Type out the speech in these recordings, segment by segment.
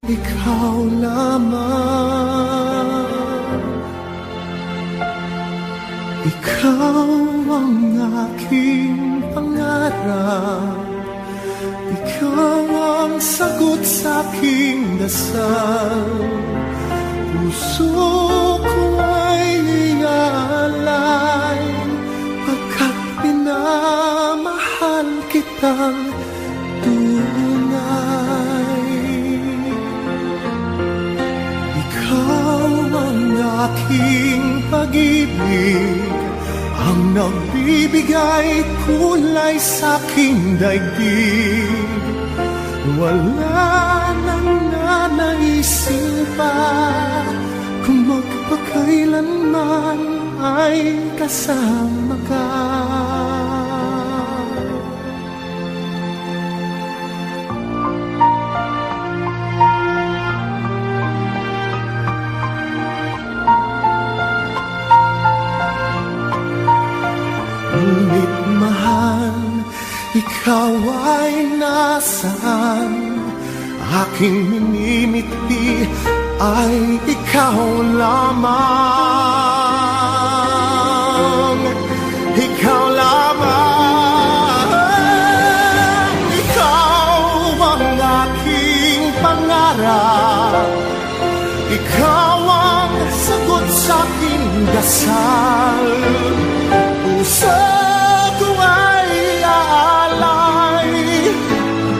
Ikaw lamang, ikaw ang aking pangarap, ikaw ang sagot sa aking dasal. Puso ko ay iaalay, pagkat minamahal kitang tunay. Ikaw ang aking pag-ibig, ang nagbibigay kulay sa aking daigdig. Wala nang nanaisin pa kung magpakailanman ay kasama ka. Ngunit mahal, ikaw ay nasaan? Aking minimiti ay ikaw lamang. Ikaw lamang, ikaw ang aking pangarap, ikaw ang sagot sa aking dasal. Puso ko ay aalay,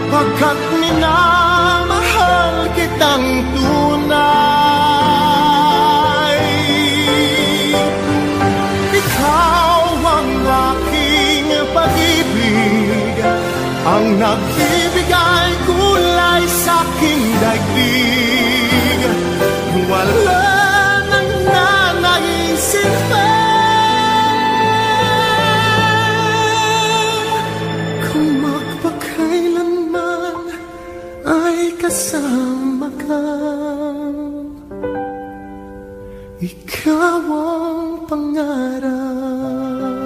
pagkat minamahal kitang tunay. Ikaw ang aking pag-ibig, ang nagbibigay kulay sa aking daigdig. Wala nang nanaisin pa kasama ka. Ikaw ang pangarap,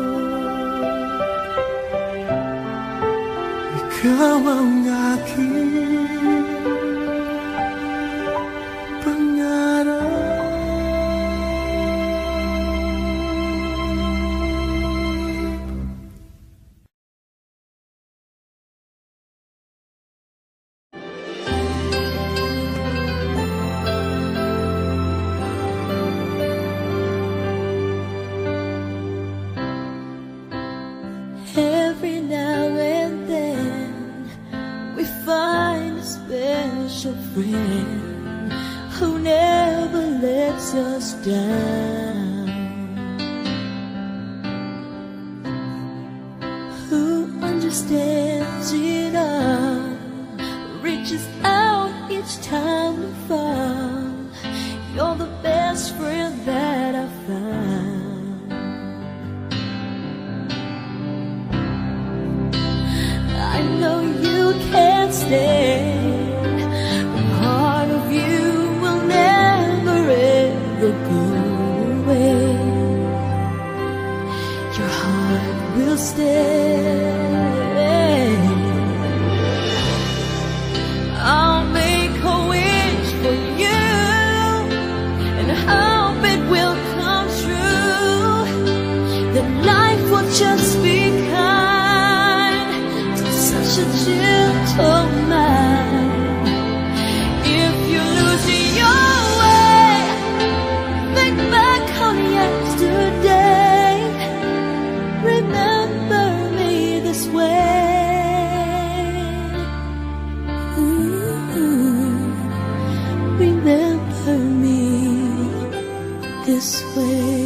ikaw ang aking pangarap. Every now and then we find a special friend who never lets us down, who understands it all, reaches out each time we fall. You're the best friend that I found. I know you can't stay. Part of you will never ever go away. Your heart will stay. I'll make a wish for you and hope it will come true. That life will just be kind, such a gentle mind. If you lose your way, think back on yesterday. Remember me this way. Remember me this way.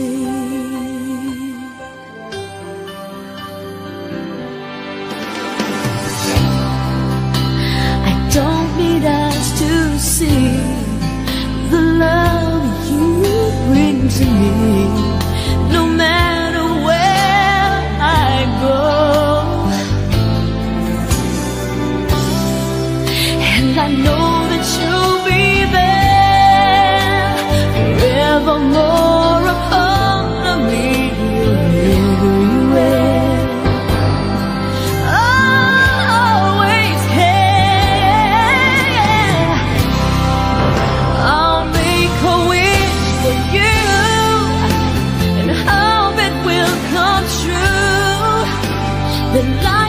See the love you bring to me, no matter where I go. And I know that you'll be there forevermore upon me everywhere. Always here. the light